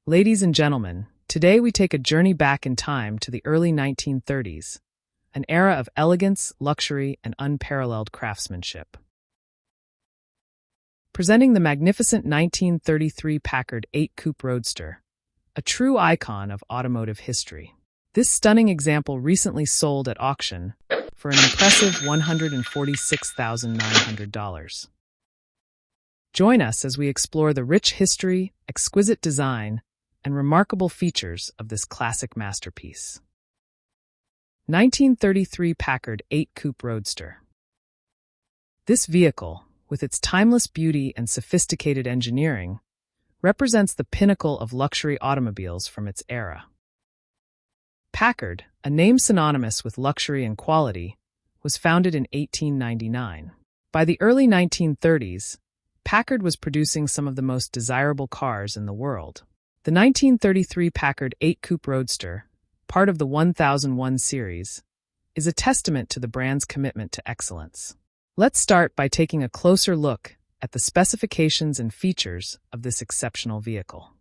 Ladies and gentlemen, today we take a journey back in time to the early 1930s, an era of elegance, luxury, and unparalleled craftsmanship. Presenting the magnificent 1933 Packard 8 Coupe Roadster, a true icon of automotive history. This stunning example recently sold at auction for an impressive $146,900. Join us as we explore the rich history, exquisite design, and remarkable features of this classic masterpiece. 1933 Packard 8 Coupe Roadster. This vehicle, with its timeless beauty and sophisticated engineering, represents the pinnacle of luxury automobiles from its era. Packard, a name synonymous with luxury and quality, was founded in 1899. By the early 1930s, Packard was producing some of the most desirable cars in the world. The 1933 Packard 8 Coupe Roadster, part of the 1001 series, is a testament to the brand's commitment to excellence. Let's start by taking a closer look at the specifications and features of this exceptional vehicle.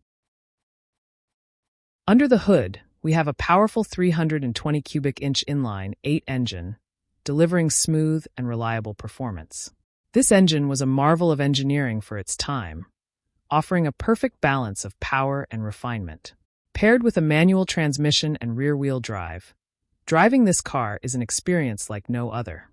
Under the hood, we have a powerful 320 cubic inch inline 8 engine, delivering smooth and reliable performance. This engine was a marvel of engineering for its time, offering a perfect balance of power and refinement. Paired with a manual transmission and rear-wheel drive, driving this car is an experience like no other.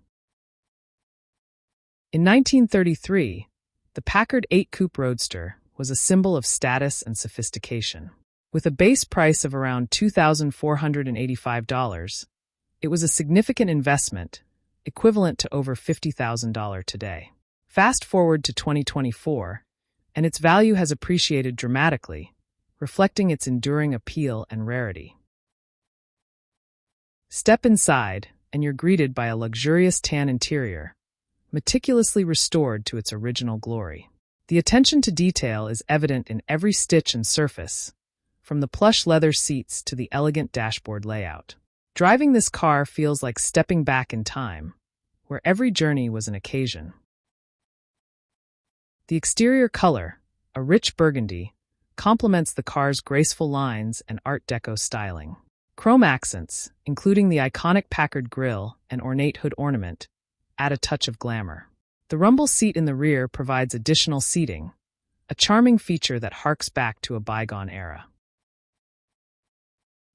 In 1933, the Packard 8 Coupe Roadster was a symbol of status and sophistication. With a base price of around $2,485, it was a significant investment, equivalent to over $50,000 today. Fast forward to 2024, and its value has appreciated dramatically, reflecting its enduring appeal and rarity. Step inside, and you're greeted by a luxurious tan interior, meticulously restored to its original glory. The attention to detail is evident in every stitch and surface, from the plush leather seats to the elegant dashboard layout. Driving this car feels like stepping back in time, where every journey was an occasion. The exterior color, a rich burgundy, complements the car's graceful lines and Art Deco styling. Chrome accents, including the iconic Packard grille and ornate hood ornament, add a touch of glamour. The rumble seat in the rear provides additional seating, a charming feature that harks back to a bygone era.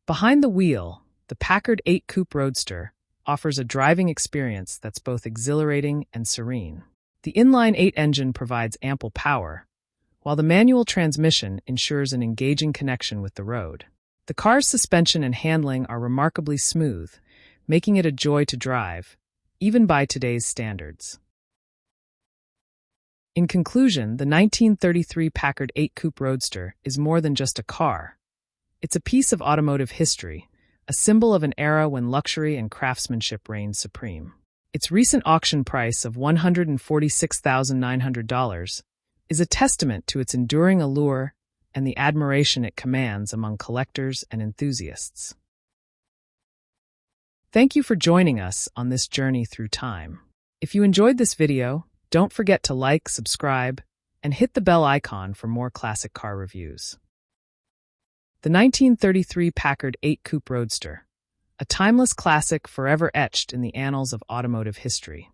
Behind the wheel, the Packard 8 Coupe Roadster offers a driving experience that's both exhilarating and serene. The inline 8 engine provides ample power, while the manual transmission ensures an engaging connection with the road. The car's suspension and handling are remarkably smooth, making it a joy to drive, even by today's standards. In conclusion, the 1933 Packard 8 Coupe Roadster is more than just a car. It's a piece of automotive history, a symbol of an era when luxury and craftsmanship reigned supreme. Its recent auction price of $146,900 is a testament to its enduring allure and the admiration it commands among collectors and enthusiasts. Thank you for joining us on this journey through time. If you enjoyed this video, don't forget to like, subscribe, and hit the bell icon for more classic car reviews. The 1933 Packard 8 Coupe Roadster, a timeless classic forever etched in the annals of automotive history.